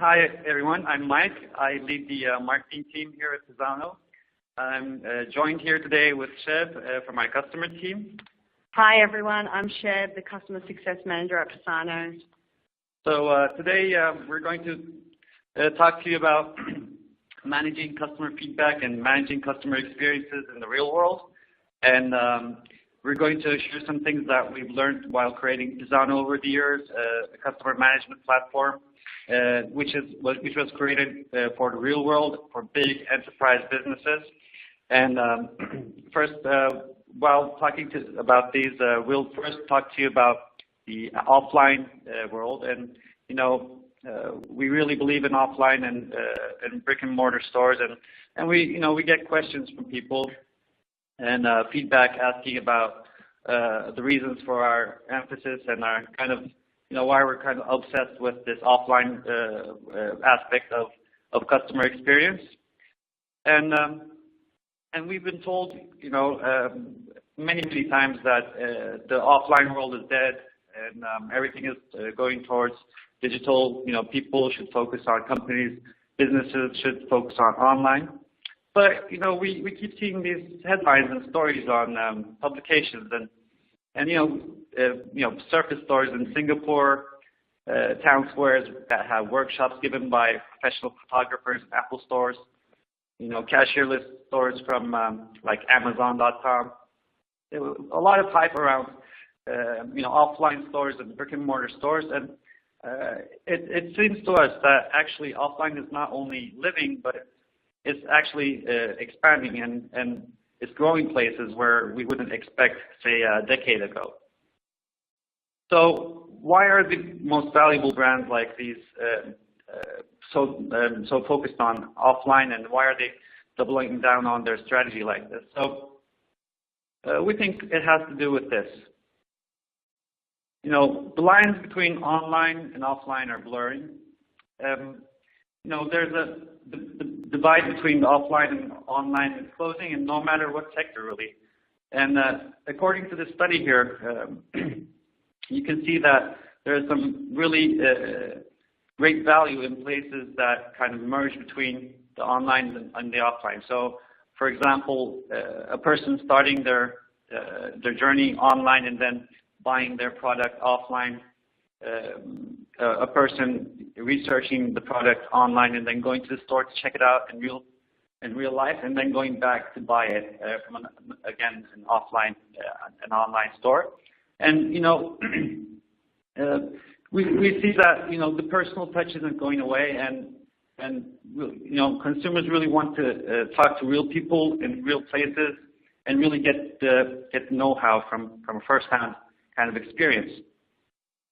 Hi, everyone. I'm Mike. I lead the marketing team here at Pisano. I'm joined here today with Sheb from my customer team. Hi, everyone. I'm Sheb, the Customer Success Manager at Pisano. So today we're going to talk to you about managing customer feedback and managing customer experiences in the real world. And we're going to share some things that we've learned while creating Pisano over the years, a customer management platform, which was created for the real world, for big enterprise businesses. And first, while talking about these, we'll first talk to you about the offline world. And we really believe in offline and brick and mortar stores. And we get questions from people and feedback asking about the reasons for our emphasis and our kind of why we're kind of obsessed with this offline aspect of customer experience. And we've been told, many times that the offline world is dead and everything is going towards digital. People should focus on companies, businesses should focus on online. But we keep seeing these headlines and stories on publications and surface stores in Singapore, town squares that have workshops given by professional photographers, Apple stores, cashierless stores from like Amazon.com. A lot of hype around offline stores and brick and mortar stores, and it seems to us that actually offline is not only living, but it's actually expanding and it's growing places where we wouldn't expect, say, a decade ago. So why are the most valuable brands like these so focused on offline, and why are they doubling down on their strategy like this? So we think it has to do with this. The lines between online and offline are blurring. There's the divide between the offline and online is closing, and no matter what sector, really. And according to the study here, you can see that there's some really great value in places that kind of merge between the online and the offline. So, for example, a person starting their journey online and then buying their product offline, a person researching the product online and then going to the store to check it out in real life, and then going back to buy it from an offline, an online store. And we see that the personal touch isn't going away, and consumers really want to talk to real people in real places and really get the know-how from a first-hand kind of experience.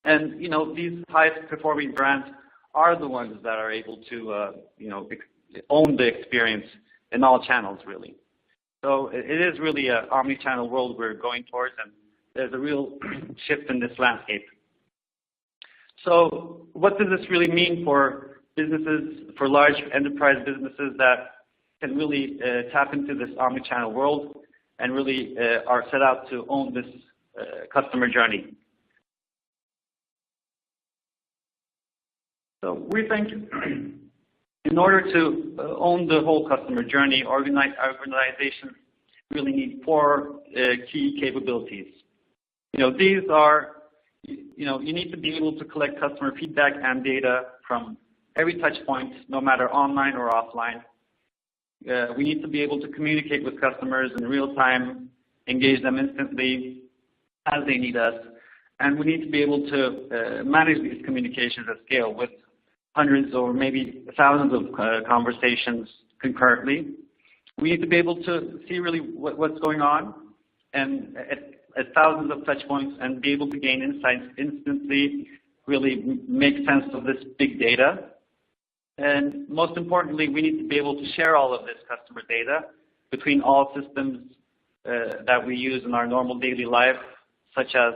And these high-performing brands are the ones that are able to own the experience in all channels, really. So it is really an omni-channel world we're going towards, and there's a real shift in this landscape. So what does this really mean for businesses, for large enterprise businesses that can really tap into this omni-channel world and really are set out to own this customer journey? So we think in order to own the whole customer journey, organizations really need 4 key capabilities. These are, you need to be able to collect customer feedback and data from every touch point, no matter online or offline. We need to be able to communicate with customers in real time, engage them instantly as they need us. And we need to be able to manage these communications at scale with hundreds or maybe thousands of conversations concurrently. We need to be able to see really what's going on and at thousands of touch points and be able to gain insights instantly, really make sense of this big data. And most importantly, we need to be able to share all of this customer data between all systems that we use in our normal daily life, such as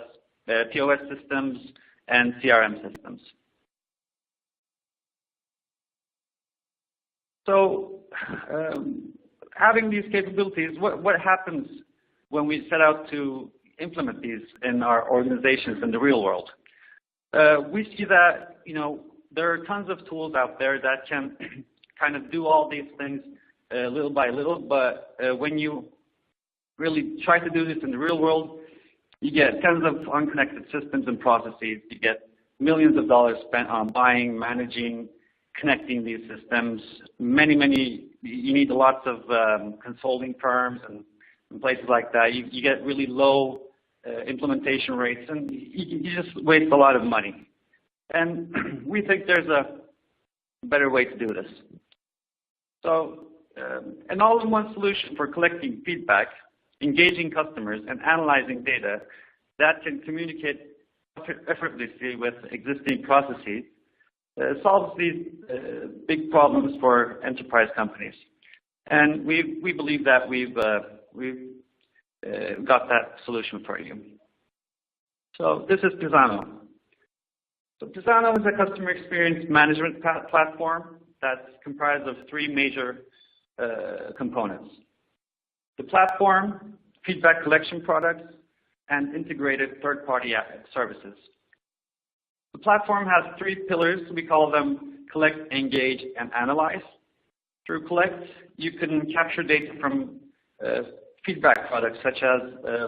POS systems and CRM systems. So having these capabilities, what happens when we set out to implement these in our organizations in the real world? We see that there are tons of tools out there that can kind of do all these things little by little, but when you really try to do this in the real world, you get tons of unconnected systems and processes. You get millions of dollars spent on buying, managing, connecting these systems. You need lots of consulting firms and places like that. You get really low implementation rates, and you just waste a lot of money. And we think there's a better way to do this. So an all-in-one solution for collecting feedback, engaging customers, and analyzing data that can communicate effortlessly with existing processes solves these big problems for enterprise companies. And we believe that we've got that solution for you. So this is Pisano. So Pisano is a customer experience management platform that's comprised of three major components: the platform, feedback collection products, and integrated third-party services. The platform has three pillars. We call them collect, engage, and analyze. Through collect, you can capture data from feedback products such as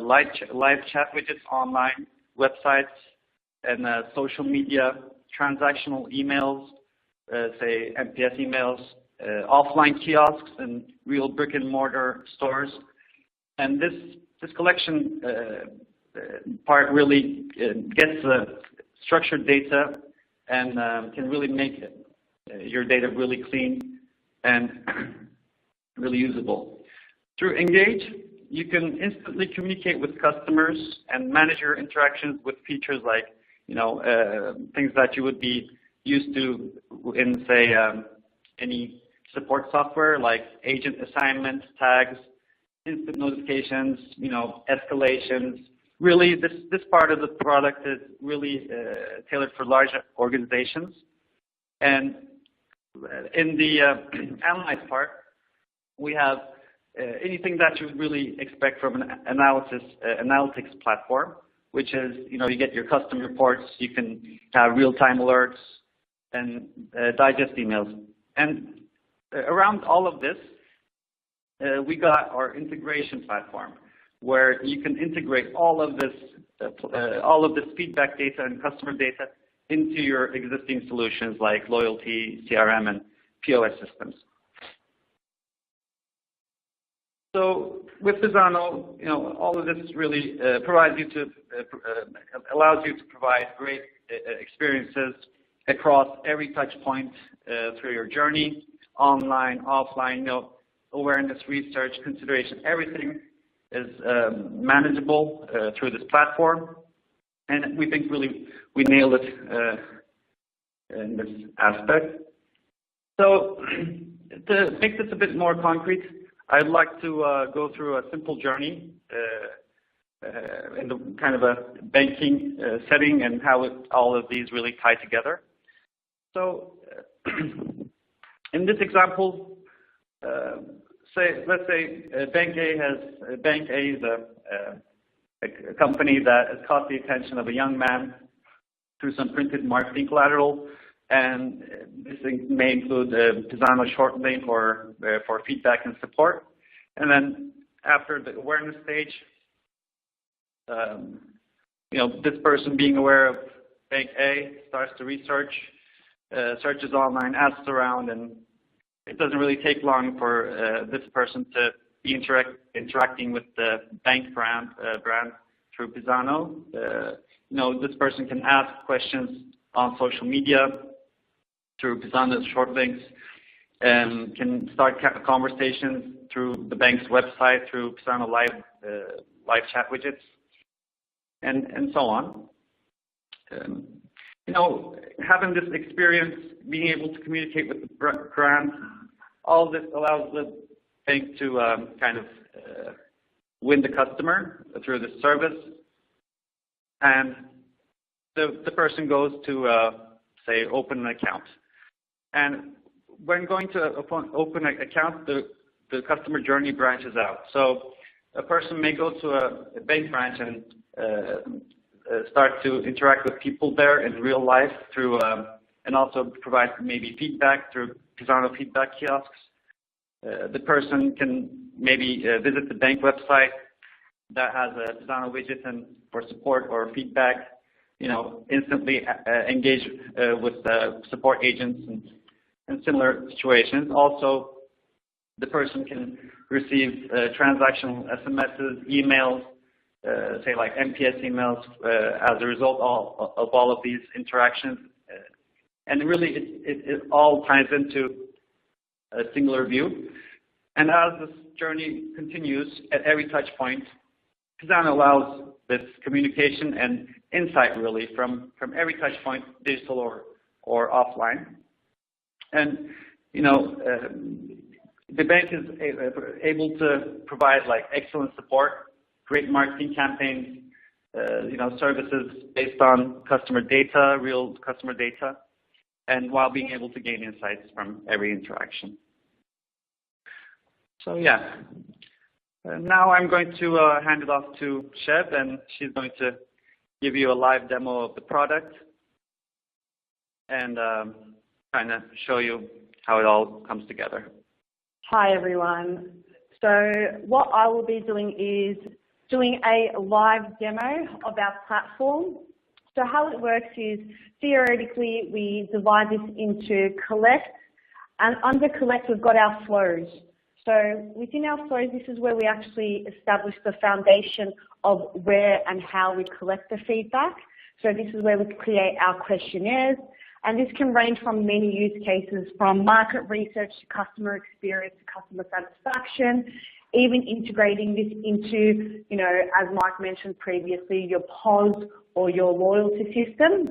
live chat widgets, online websites, and social media, transactional emails, say MPS emails, offline kiosks, and real brick-and-mortar stores. And this collection part really gets structured data and can really make your data really clean and really usable. Through Engage, you can instantly communicate with customers and manage your interactions with features like, things that you would be used to in, say, any support software like agent assignments, tags, instant notifications, escalations. Really, this part of the product is really tailored for large organizations. And in the analyze part, we have anything that you would really expect from an analytics platform, which is, you get your custom reports, you can have real-time alerts, and digest emails. And around all of this, we got our integration platform, where you can integrate all of this feedback data and customer data into your existing solutions like loyalty, CRM, and POS systems. So with Pisano, all of this really allows you to provide great experiences across every touch point through your journey, online, offline, awareness, research, consideration, everything is manageable through this platform. And we think really we nailed it in this aspect. So to make this a bit more concrete, I'd like to go through a simple journey in the kind of a banking setting and how all of these really tie together. So in this example, let's say Bank A is a company that has caught the attention of a young man through some printed marketing collateral, and this may include Pisano short link for feedback and support. And then after the awareness stage, this person being aware of Bank A starts to research, searches online, asks around, and it doesn't really take long for this person to be interacting with the bank brand through Pisano. This person can ask questions on social media through Pisano's short links, and can start conversations through the bank's website, through Pisano live chat widgets, and so on. Having this experience, being able to communicate with the brand, all this allows the bank to win the customer through the service. And the person goes to, say, open an account. And when going to open an account, the customer journey branches out. So a person may go to a bank branch and start to interact with people there in real life through and also provide maybe feedback through Pisano feedback kiosks. The person can maybe visit the bank website that has a Pisano widget and for support or feedback, instantly engage with support agents and similar situations. Also, the person can receive transactional SMSs, emails, say like MPS emails as a result of all of these interactions. And really, it all ties into a singular view. And as this journey continues at every touch point, Pisano allows this communication and insight really from every touch point, digital or offline. And, the bank is able to provide like excellent support, great marketing campaigns, services based on customer data, real customer data, and while being able to gain insights from every interaction. So yeah, now I'm going to hand it off to Sheb, and she's going to give you a live demo of the product and kind of show you how it all comes together. Hi everyone. So what I will be doing is doing a live demo of our platform. So how it works is, theoretically, we divide this into collect, and under collect we've got our flows. So within our flows, this is where we actually establish the foundation of where and how we collect the feedback. So this is where we create our questionnaires, and this can range from many use cases, from market research to customer experience to customer satisfaction, even integrating this into, as Mike mentioned previously, your POS or your loyalty system.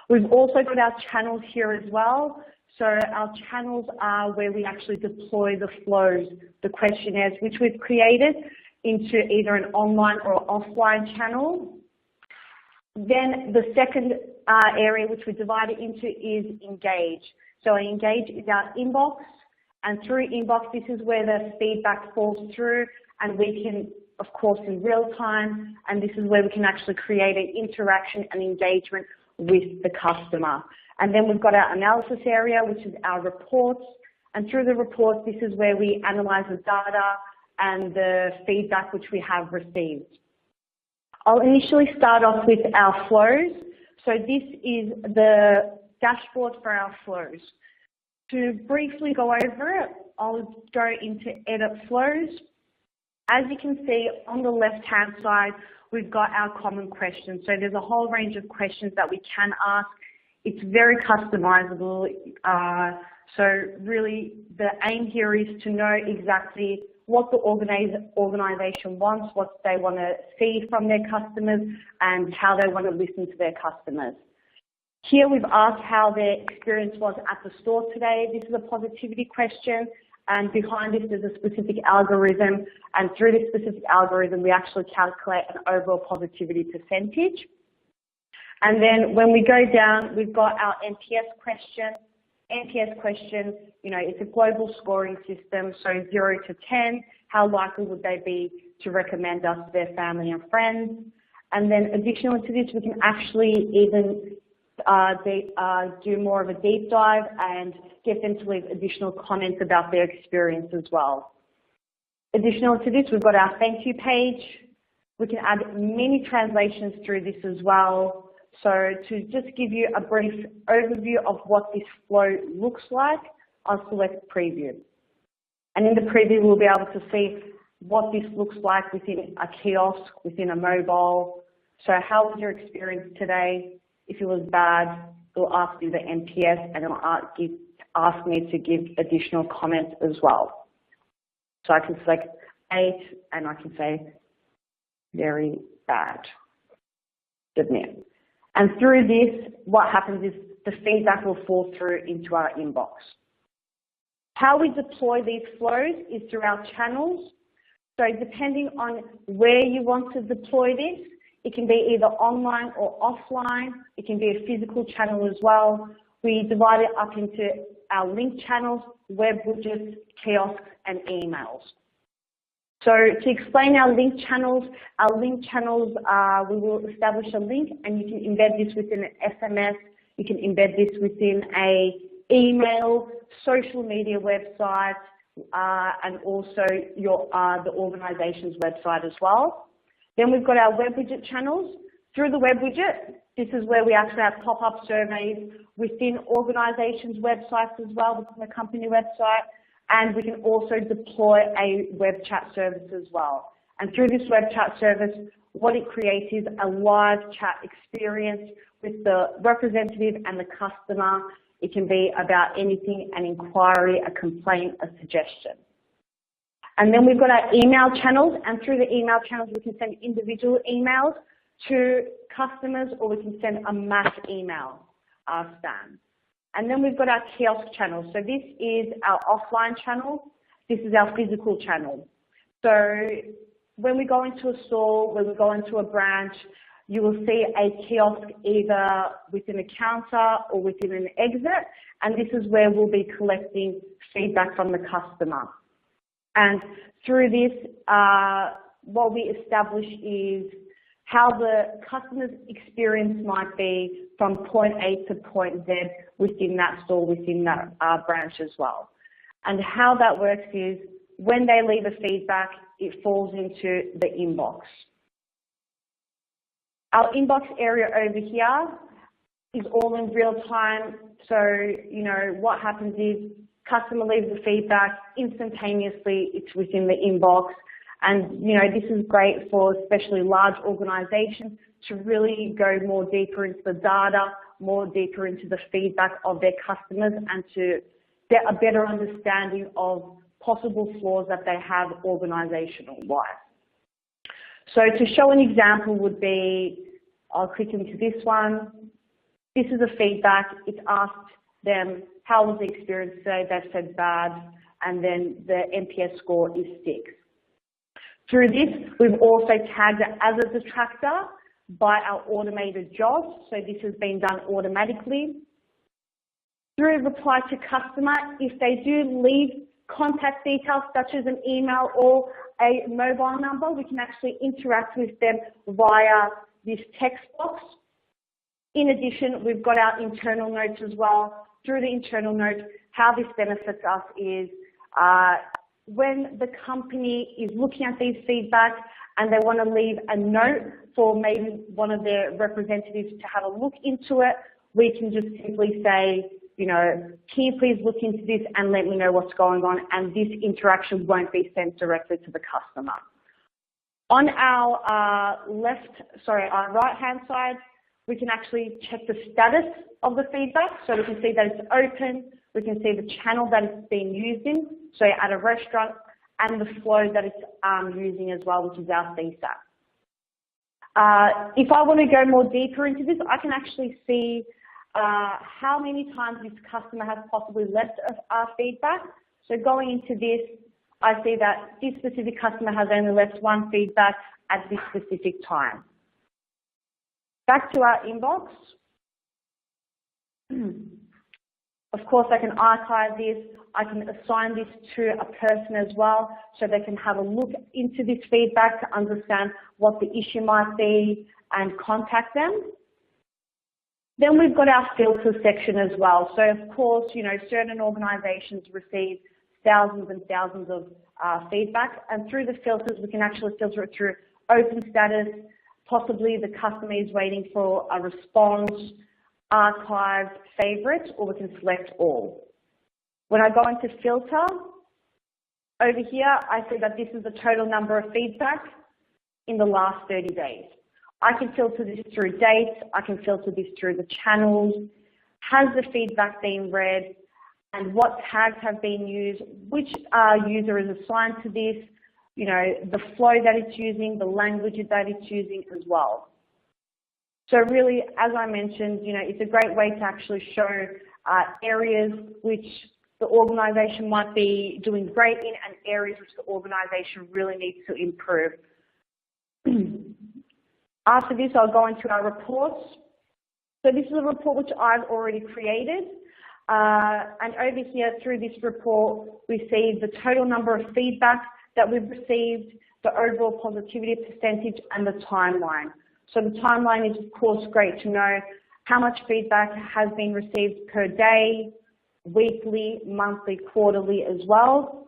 We've also got our channels here as well. So our channels are where we actually deploy the flows, the questionnaires, which we've created into either an online or offline channel. Then the second area which we divide it into is engage. So engage is our inbox, and through inbox, this is where the feedback falls through, and we can, of course, in real time, and this is where we can actually create an interaction and engagement with the customer. And then we've got our analysis area, which is our reports, and through the reports, this is where we analyze the data and the feedback which we have received. I'll initially start off with our flows. So this is the dashboard for our flows. To briefly go over it, I'll go into edit flows. As you can see on the left-hand side, we've got our common questions. So there's a whole range of questions that we can ask. It's very customizable. So really the aim here is to know exactly what the organization wants, what they want to see from their customers, and how they want to listen to their customers. Here we've asked how their experience was at the store today. This is a positivity question, and behind this there's a specific algorithm, and through this specific algorithm we actually calculate an overall positivity percentage. And then when we go down, we've got our NPS question. NPS question, it's a global scoring system, so 0 to 10, how likely would they be to recommend us to their family and friends? And then additional to this, we can actually even do more of a deep dive and get them to leave additional comments about their experience as well. Additional to this, we've got our thank you page. We can add many translations through this as well. So to just give you a brief overview of what this flow looks like, I'll select preview. And in the preview, we'll be able to see what this looks like within a kiosk, within a mobile. So how was your experience today? If it was bad, it'll ask me the NPS, and it'll ask me to give additional comments as well. So I can select 8, and I can say very bad. Submit. And through this, what happens is the feedback will fall through into our inbox. How we deploy these flows is through our channels. So depending on where you want to deploy this, it can be either online or offline. It can be a physical channel as well. We divide it up into our link channels, web widgets, kiosks, and emails. So to explain our link channels, we will establish a link, and you can embed this within an SMS, You can embed this within a email, social media website, and also your the organization's website as well. Then we've got our web widget channels. Through the web widget, this is where we actually have pop-up surveys within organizations' websites as well, within the company website, and we can also deploy a web chat service as well. And through this web chat service, what it creates is a live chat experience with the representative and the customer. It can be about anything, an inquiry, a complaint, a suggestion. And then we've got our email channels, and through the email channels, we can send individual emails to customers, or we can send a mass email spam. And then we've got our kiosk channel. So this is our offline channel. This is our physical channel. So when we go into a store, when we go into a branch, you will see a kiosk either within a counter or within an exit, and this is where we'll be collecting feedback from the customer. And through this, what we establish is how the customer's experience might be from point A to point Z within that store, within that branch as well. And how that works is when they leave a feedback, it falls into the inbox. Our inbox area over here is all in real time. So, you know, what happens is customer leaves the feedback, instantaneously it's within the inbox. And, you know, this is great for especially large organizations to really go more deeper into the data, more deeper into the feedback of their customers, and to get a better understanding of possible flaws that they have organizational-wise. So to show an example would be, I'll click into this one. This is a feedback. It's asked them, how was the experience today? They've said bad, and then the NPS score is 6. Through this, we've also tagged it as a detractor by our automated jobs. So this has been done automatically. Through reply to customer, if they do leave contact details such as an email or a mobile number, we can actually interact with them via this text box. In addition, we've got our internal notes as well. Through the internal note, how this benefits us is when the company is looking at these feedback and they want to leave a note for maybe one of their representatives to have a look into it, we can just simply say, you know, can you please look into this and let me know what's going on, and this interaction won't be sent directly to the customer. On our our right-hand side, we can actually check the status of the feedback. So we can see that it's open, we can see the channel that it's being used in, so at a restaurant, and the flow that it's using as well, which is our CSAT. If I want to go more deeper into this, I can actually see how many times this customer has possibly left our feedback. So going into this, I see that this specific customer has only left one feedback at this specific time. Back to our inbox. Of course, I can archive this. I can assign this to a person as well, so they can have a look into this feedback to understand what the issue might be and contact them. Then we've got our filter section as well. So of course, you know, certain organizations receive thousands and thousands of feedback, and through the filters, we can actually filter it through open status. Possibly the customer is waiting for a response, archived, favorites, or we can select all. When I go into filter, over here, I see that this is the total number of feedback in the last 30 days. I can filter this through dates, I can filter this through the channels, has the feedback been read, and what tags have been used, which user is assigned to this, you know, the flow that it's using, the language that it's using as well. So really, as I mentioned, you know, it's a great way to actually show areas which the organization might be doing great in and areas which the organization really needs to improve. After this, I'll go into our reports. So this is a report which I've already created. And over here, through this report, we see the total number of feedback that we've received, the overall positivity percentage, and the timeline. So the timeline is, of course, great to know how much feedback has been received per day, weekly, monthly, quarterly as well.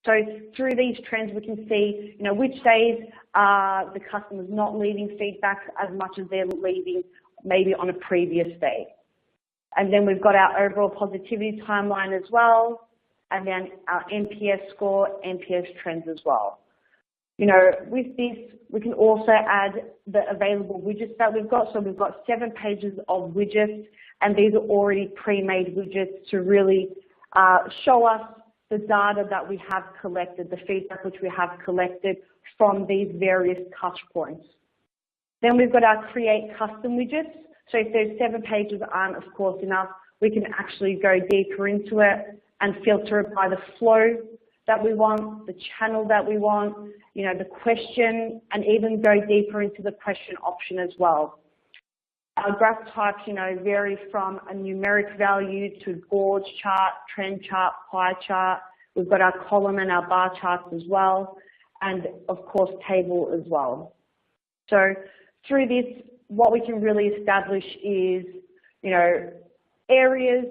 So through these trends, we can see, which days are the customers not leaving feedback as much as they're leaving maybe on a previous day. And then we've got our overall positivity timeline as well, and then our NPS score, NPS trends as well. With this, we can also add the available widgets that we've got. So we've got 7 pages of widgets, and these are already pre-made widgets to really show us the data that we have collected, the feedback which we have collected from these various touch points. Then we've got our create custom widgets. So if those 7 pages aren't, of course, enough, we can actually go deeper into it and filter it by the flow that we want, the channel that we want, the question, and even go deeper into the question option as well. Our graph types, vary from a numeric value to gorge chart, trend chart, pie chart. We've got our column and our bar charts as well, and of course, table as well. So through this, what we can really establish is, areas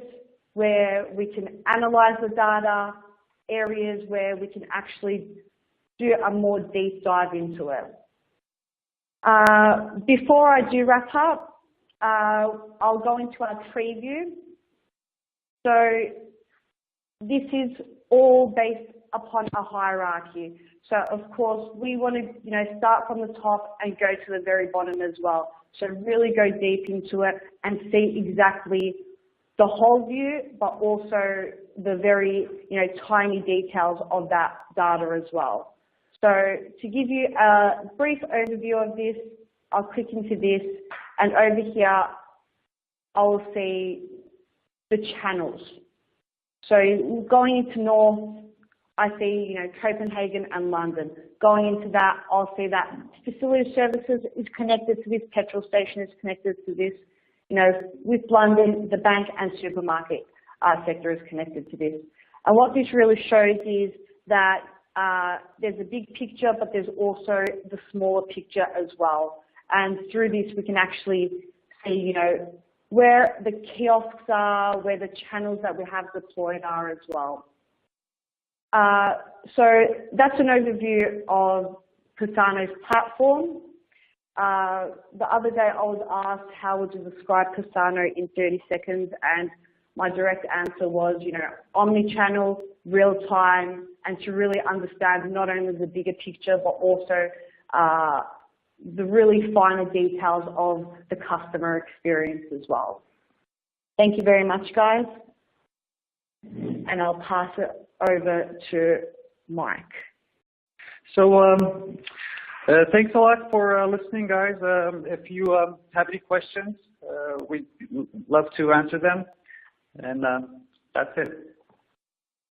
where we can analyze the data, areas where we can actually do a more deep dive into it. Before I do wrap up, I'll go into our preview. So this is all based upon a hierarchy. So of course, we want to start from the top and go to the very bottom as well. So really go deep into it and see exactly the whole view, but also the very tiny details of that data as well. So to give you a brief overview of this, I'll click into this, and over here I'll see the channels. So going into North, I see Copenhagen and London. Going into that, I'll see that facility services is connected to this, petrol station is connected to this. With London, the bank and supermarket sector is connected to this. And what this really shows is that there's a big picture, but there's also the smaller picture as well. And through this, we can actually see, where the kiosks are, where the channels that we have deployed are as well. So that's an overview of Pisano's platform. The other day I was asked how would you describe Pisano in 30 seconds, and my direct answer was, omni-channel, real-time, and to really understand not only the bigger picture, but also the really finer details of the customer experience as well. Thank you very much, guys. And I'll pass it over to Mike. So thanks a lot for listening, guys. If you have any questions, we'd love to answer them. And that's it.